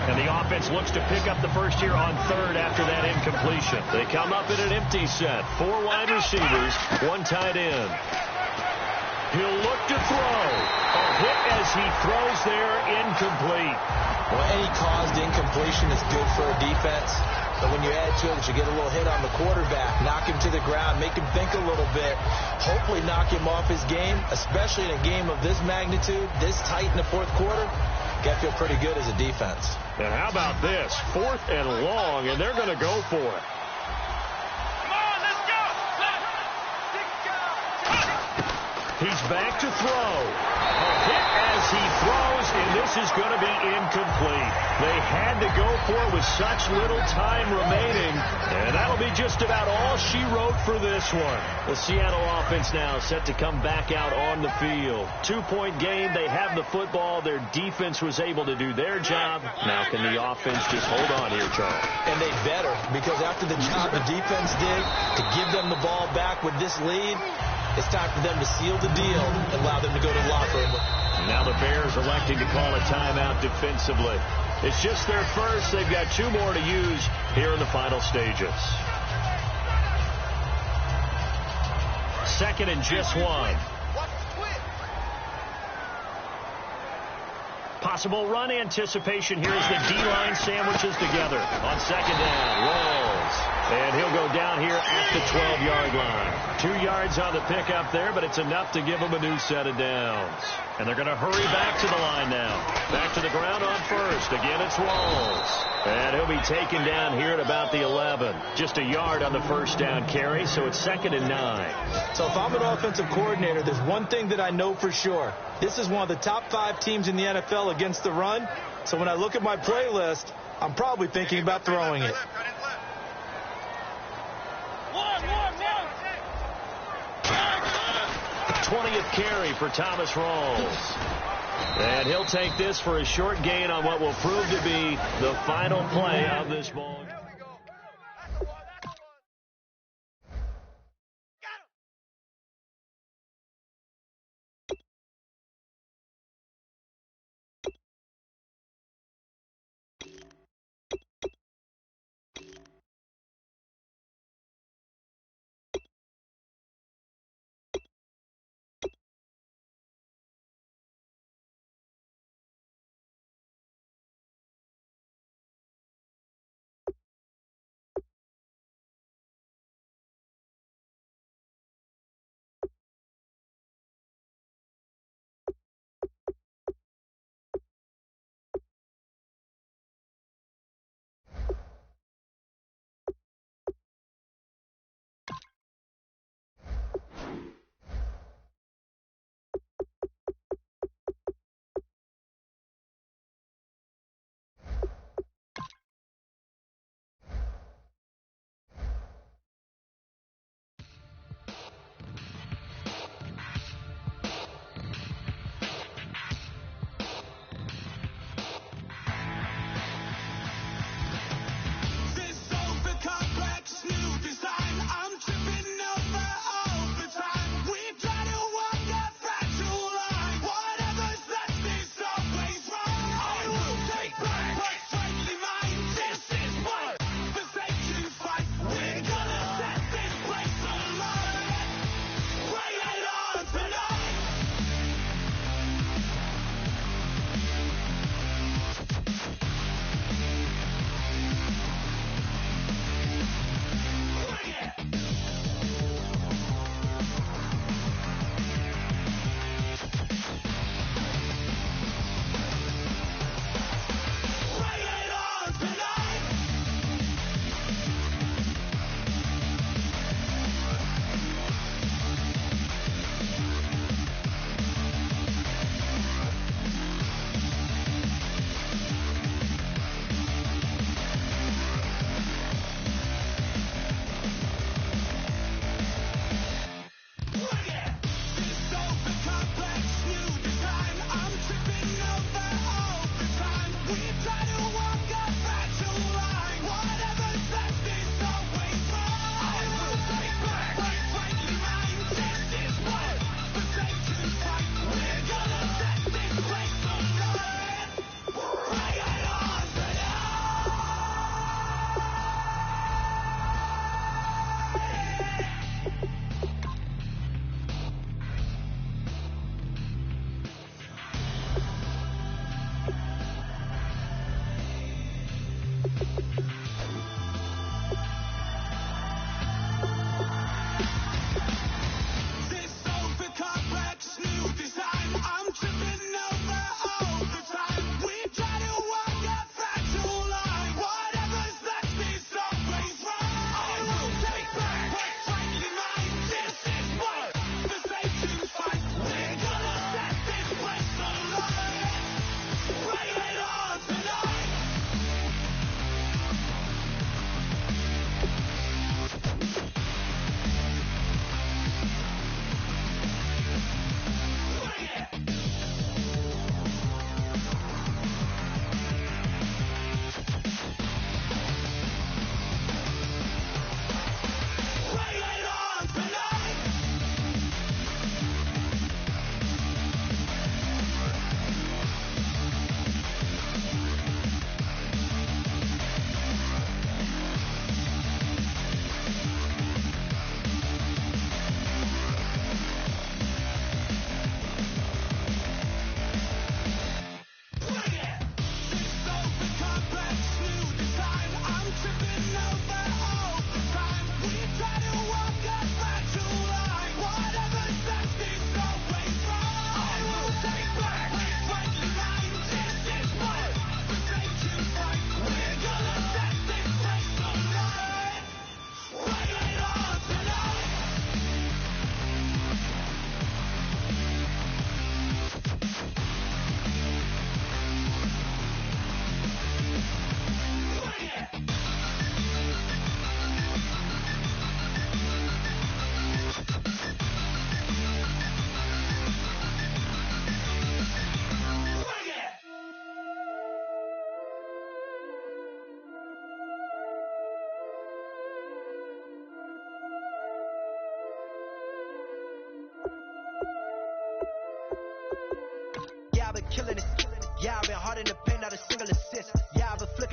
And the offense looks to pick up the first here on 3rd after that incompletion. They come up in an empty set. 4 wide receivers, 1 tight end. He'll look to throw. A hit as he throws there, incomplete. Well, any caused incompletion is good for a defense. But when you add to it, you get a little hit on the quarterback, knock him to the ground, make him think a little bit, hopefully knock him off his game, especially in a game of this magnitude, this tight in the fourth quarter. Got to feel pretty good as a defense. And how about this? 4th and long, and they're going to go for it. He's back to throw. A hit as he throws, and this is going to be incomplete. They had to go for it with such little time remaining, and that'll be just about all she wrote for this one. The Seattle offense now set to come back out on the field. 2-point game. They have the football. Their defense was able to do their job. Now can the offense just hold on here, Charles? And they better, because after the job the defense did to give them the ball back with this lead, it's time for them to seal the deal and allow them to go to the locker room. Now the Bears electing to call a timeout defensively. It's just their first. They've got 2 more to use here in the final stages. 2nd and just 1. Possible run anticipation here as the D-line sandwiches together. On 2nd down, rolls. And he'll go down here at the 12-yard line. 2 yards on the pickup there, but it's enough to give him a new set of downs. And they're going to hurry back to the line now. Back to the ground on first. Again, it's Rolls. And he'll be taken down here at about the 11. Just a yard on the first down carry, so it's 2nd and 9. So if I'm an offensive coordinator, there's one thing that I know for sure. This is one of the top 5 teams in the NFL against the run. So when I look at my playlist, I'm probably thinking about throwing it. 20th carry for Thomas Rolls. And he'll take this for a short gain on what will prove to be the final play of this ball.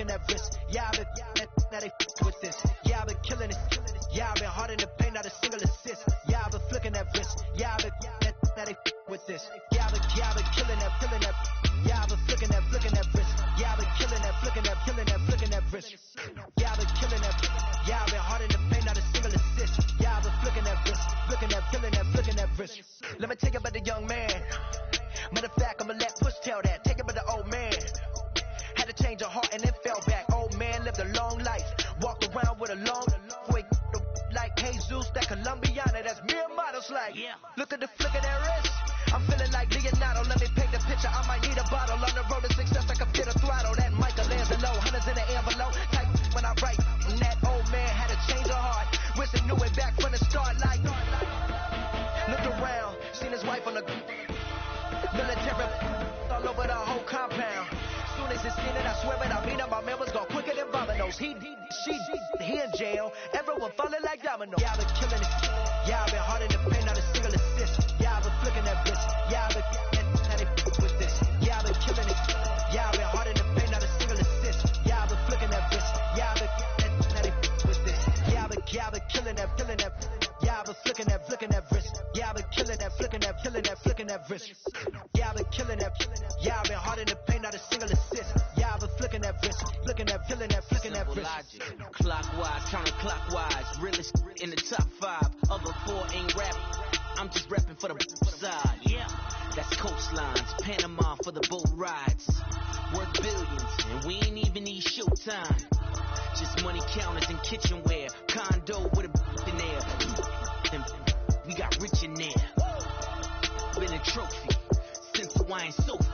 that wrist. Yeah, I've been now they with this. Yeah, I've been killing it. Yeah, I've been hard in the paint, not a single assist. Yeah, I've been flicking that wrist. Yeah, I've been now they with this. Yeah, I've been killing that. Yeah, I've been flicking that wrist. Yeah, I've been killing that, flicking that wrist. Yeah, I've been killing that. Yeah, I've been hard in the paint, not a single assist. Yeah, I've been flicking that wrist, flicking that wrist. Let me tell you about the young man. Matter of fact, I'ma let Push tell that. Take it about the old man. Had to change her heart and then fell back. Old man lived a long life. Walked around with a long way like Jesus, that Colombiana. That's mere models like. Yeah. Look at the flick of that wrist. I'm feeling like Leonardo. Let me paint the picture. I might need a bottle. On the road to success, I can fit a throttle. That Michelangelo, hundreds in the envelope. Type when I write. And that old man had to change her heart. Wish he knew it back from the start. Like, looked around, seen his wife on the military all over the whole compound. Soon as he seen it, I swear it, I mean it, my man was gone quicker than Domino's. He in jail, everyone falling like dominoes. Yeah, I've been killing it. Yeah, I've been hard in the paint, not a single assist. Yeah, I've been flicking that wrist. Yeah, I've been now they with this. Yeah, I've been killing it. Yeah, I've been hard in the paint, not a single assist. Yeah, I've been flicking that wrist. Yeah, I've been now they with this. Yeah, I've been killing that. Yeah, I've been flicking that wrist. Yeah, I've been killing that, flicking that wrist. Yeah, I've been killing that. Yeah, I've been hard in the paint, not a single assist. Yeah, I've been flicking that wrist, flicking that wrist. Logic, clockwise, counterclockwise, realest in the top 5. Other 4 ain't rap. I'm just rapping for the side. Yeah, that's coastlines, Panama for the boat rides. Worth billions, and we ain't even need showtime. Just money counters and kitchenware, condo with a in there. We got rich in there. Been a trophy since Wine Sophie.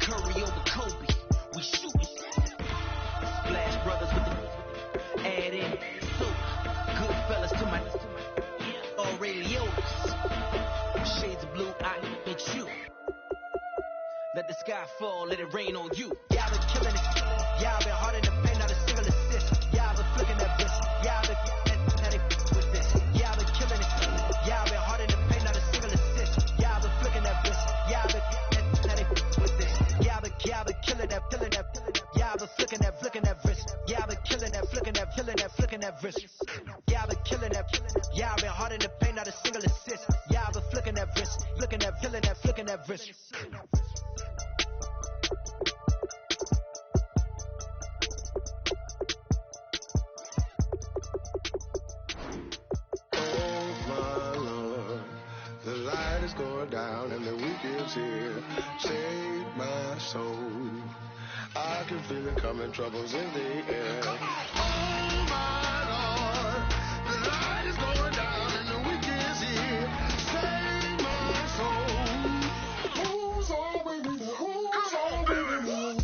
Curry over Kobe. We shootin'. Splash Brothers with the add in. So good fellas to my Aurelios. Shades of blue, I hit you. Let the sky fall, let it rain on you. Yeah, I've been killing it. Yeah, I've been hard in the paint, not a single assist. Yeah, I've been flicking that wrist. Yeah, I've been now they with this. Yeah, I've been killing it. Yeah, I've been hard in the paint, not a single assist. Yeah, I've been flicking that wrist. Yeah, I've been now they with this. Yeah, I've been killing that. Yeah, I've been flicking that wrist. Yeah, I've been killing that, flicking that wrist. Yeah, I've been killing that. Yeah, I've been hard in the paint, not a single assist. Yeah, I've been flicking that wrist, flicking that wrist. Going down and the weekend's here. Save my soul. I can feel it coming, troubles in the air. Oh my Lord, the light is going down and the weekend's here. Save my soul. Who's on with me? Who's on with me?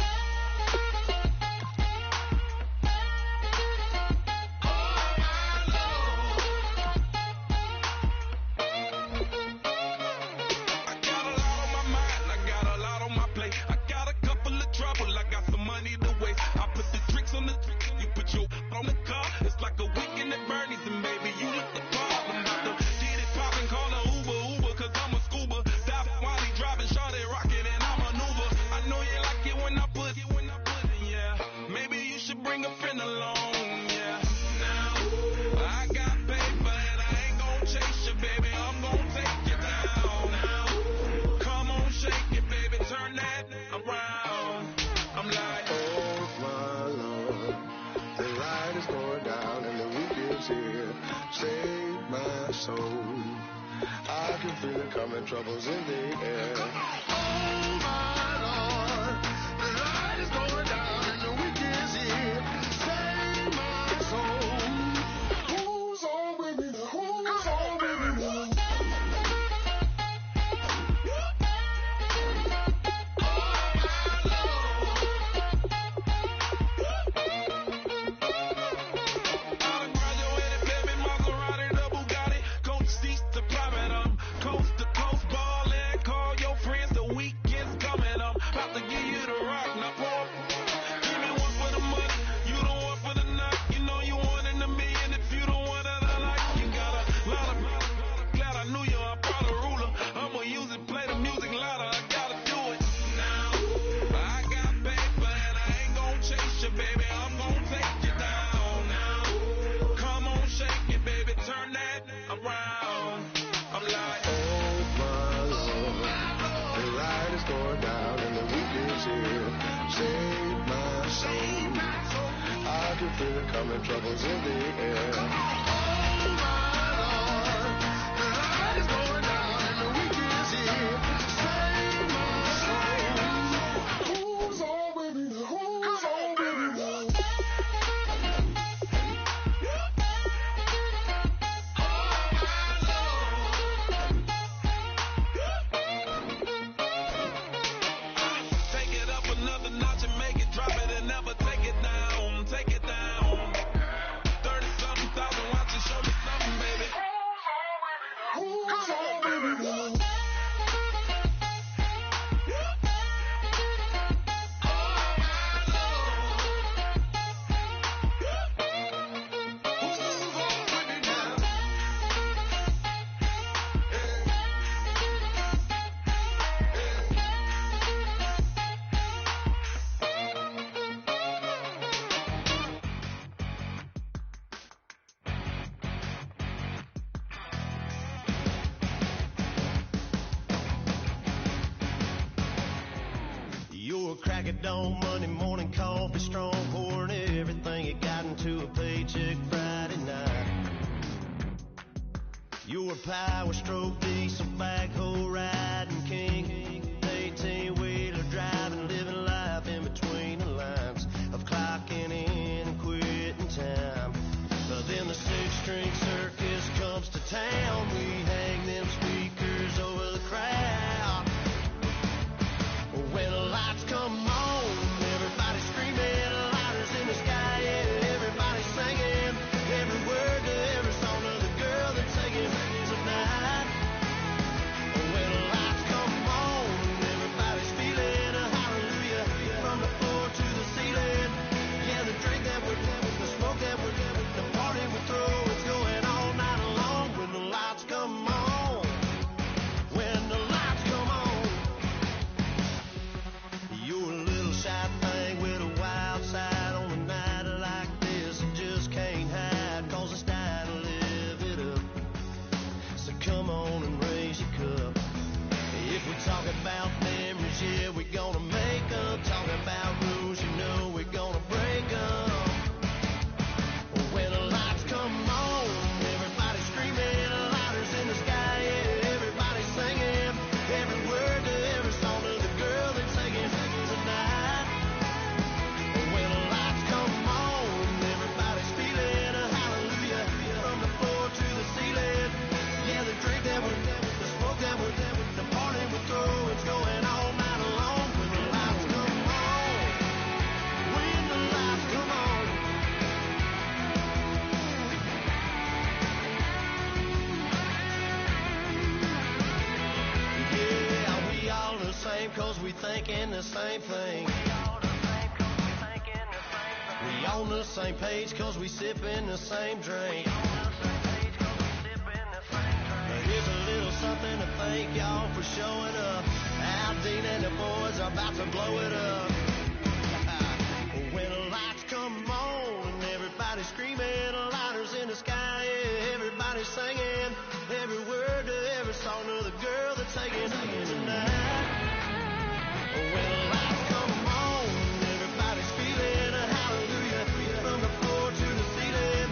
On the car, it's like a weekend at Bernie's, and baby, you look the part. I'm about to get it poppin', call a Uber, cause I'm a scuba. Dive while he driving, shawty rockin', and I maneuver. I know you like it when I put it, yeah. Maybe you should bring a friend along, yeah. Now, I got paper, and I ain't gon' chase you, baby, I'm gon' take you down. Now, come on, shake it, baby, turn that around. I'm like, oh my Lord, the light is going down and the weekend's here. Save my soul. I can feel it coming, troubles in the air. Oh my Lord, the light is going down and the weekend's here. Save my soul. Who's on with me? Who's on with me? Coast to coast ballin', call your friends, the weekend's coming up. can feel it coming, troubles in the air. Oh my Lord, the light is going down and the weekend is here. Save my soul. Who's on with me? Who's on with me? Take it up another notch and make it drop it and never take it down. Take it down. 30-something thousand watching, show me something, baby. Who's on with me? You're a crack at dawn, Monday morning coffee, strong, pouring everything you got into a paycheck Friday night. You're a power stroke, diesel backhoe riding king, 18-wheeler driving, living life in between the lines of clocking in and quitting time. But then the six-string circus comes to town, we hang them speakers over the crowd. When the lights come on, everybody's screaming, lighters in the sky, yeah, everybody's singing, every word to every song of the girl that's singing tonight. When the lights come on, everybody's feeling a hallelujah, from the floor to the ceiling. Yeah, the drink that we're doing, the smoke that we're doing, the party we throw, it's going all night long. When the lights come on, when the lights come on. You're a little shy thing with a wild side on a night like this and just can't hide, cause it's time to live it up. So come on and raise your cup. If we talk about memories, yeah, we're gonna make them. Talking about rules, you know we're gonna break them. When the lights come on, everybody's screaming, lighters in the sky, yeah, everybody's singing, every word to every song of the girl that's singing tonight. When the lights come on, everybody's feeling a hallelujah, from the floor to the ceiling. Yeah, the drink that we're doing, the smoke that we're doing, the party we throw, it's going all night long. When the lights come on, when the lights come on. Yeah, we all the same cause we thinking the same thing. We on the same page cause we sipping the same drink. Here's a little something to thank y'all for showing up. Al Dean and the boys are about to blow it up. When the lights come on and everybody's screaming, lighters in the sky, yeah, everybody's singing, every word to every song of the girl that's singing tonight. When the lights come on, everybody's feeling a hallelujah, from the floor to the ceiling.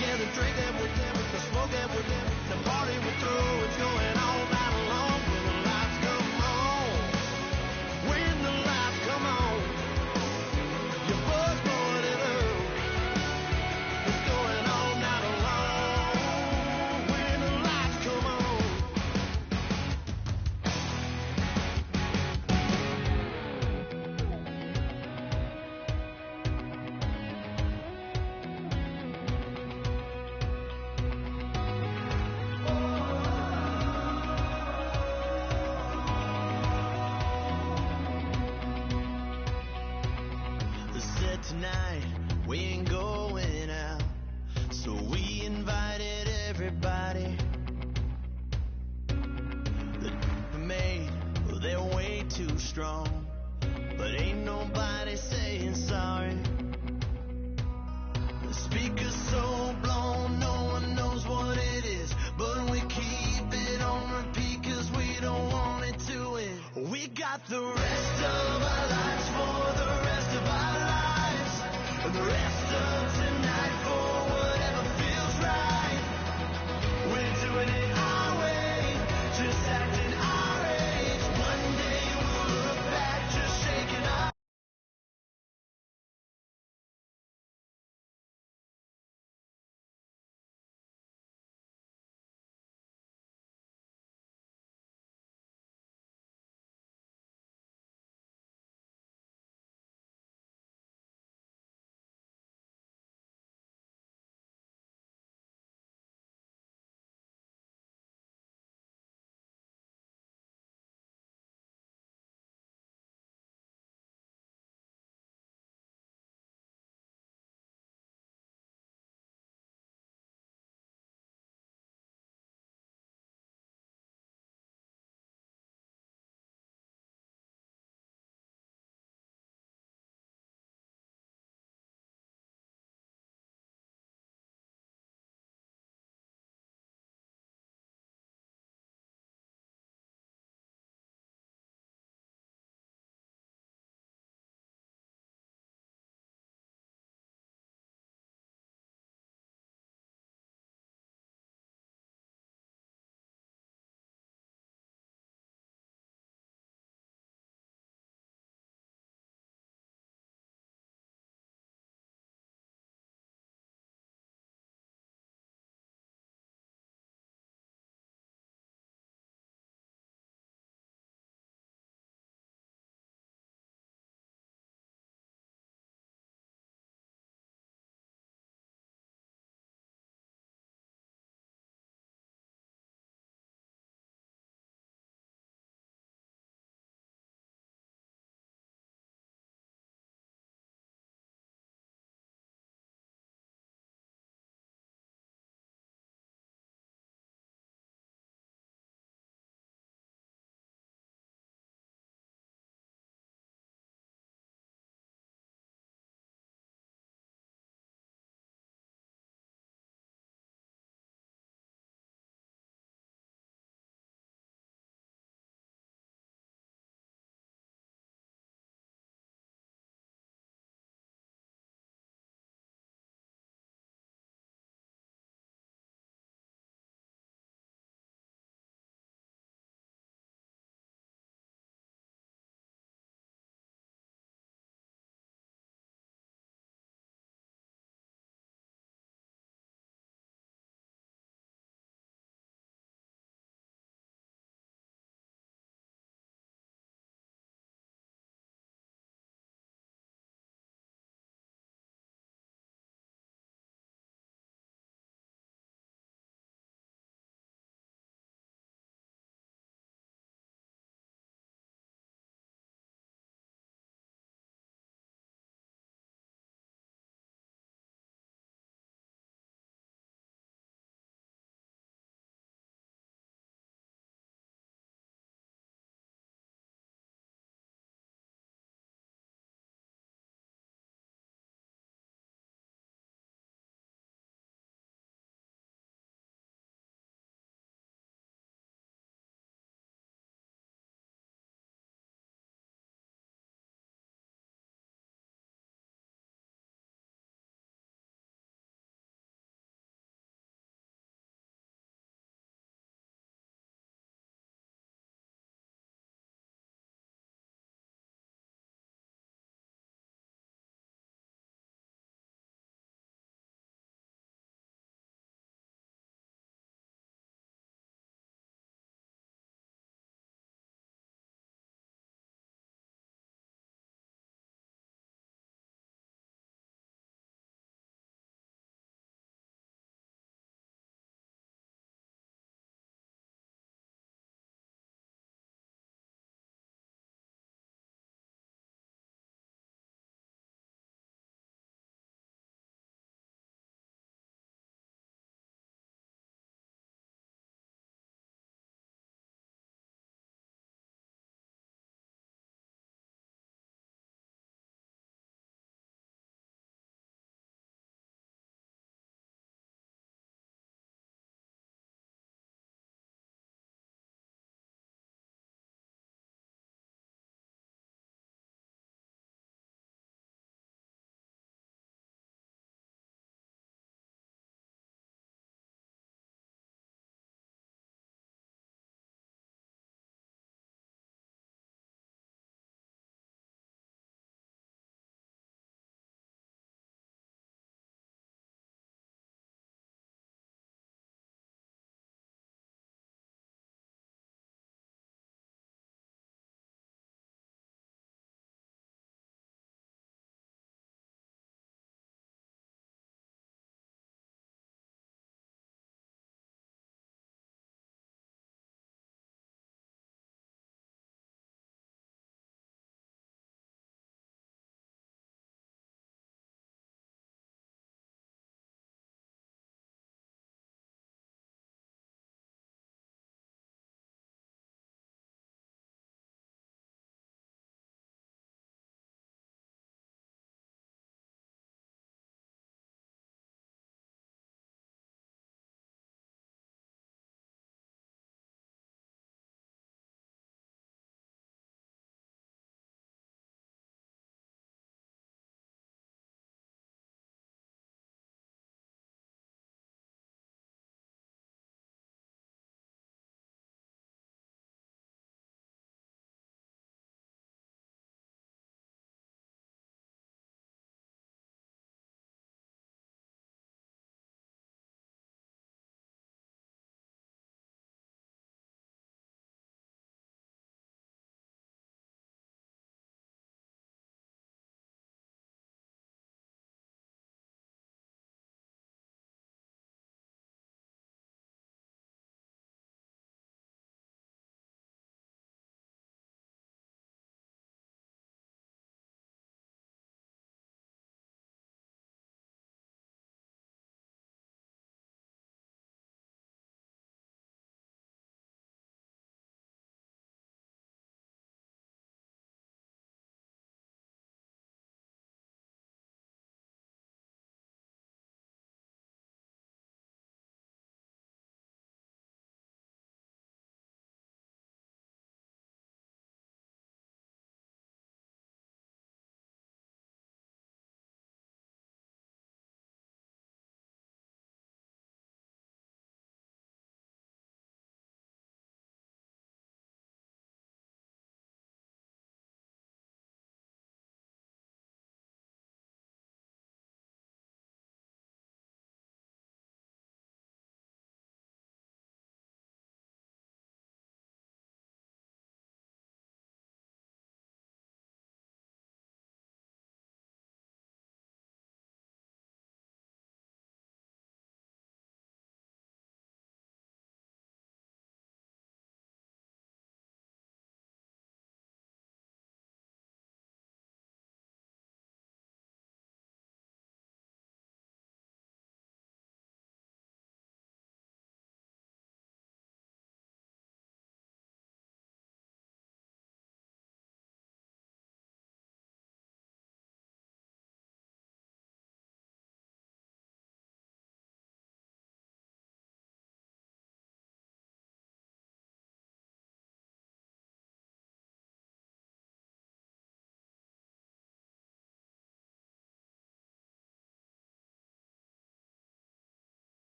Yeah, the drink that we're doing, the smoke that we're doing, the party we throw, it's going all night long. When the lights come on, when the lights come on, your buzz blowing it up, it's going all night long. When the lights come on. They said tonight we ain't going out, so we invited everybody. The made, well, they're way too strong, but ain't nobody saying sorry. The speaker's so blown, no one knows what it is, but we keep it on repeat cause we don't want it to end. We got the rest of our lives for the rest of our lives, and the rest of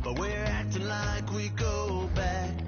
but we're acting like we go back.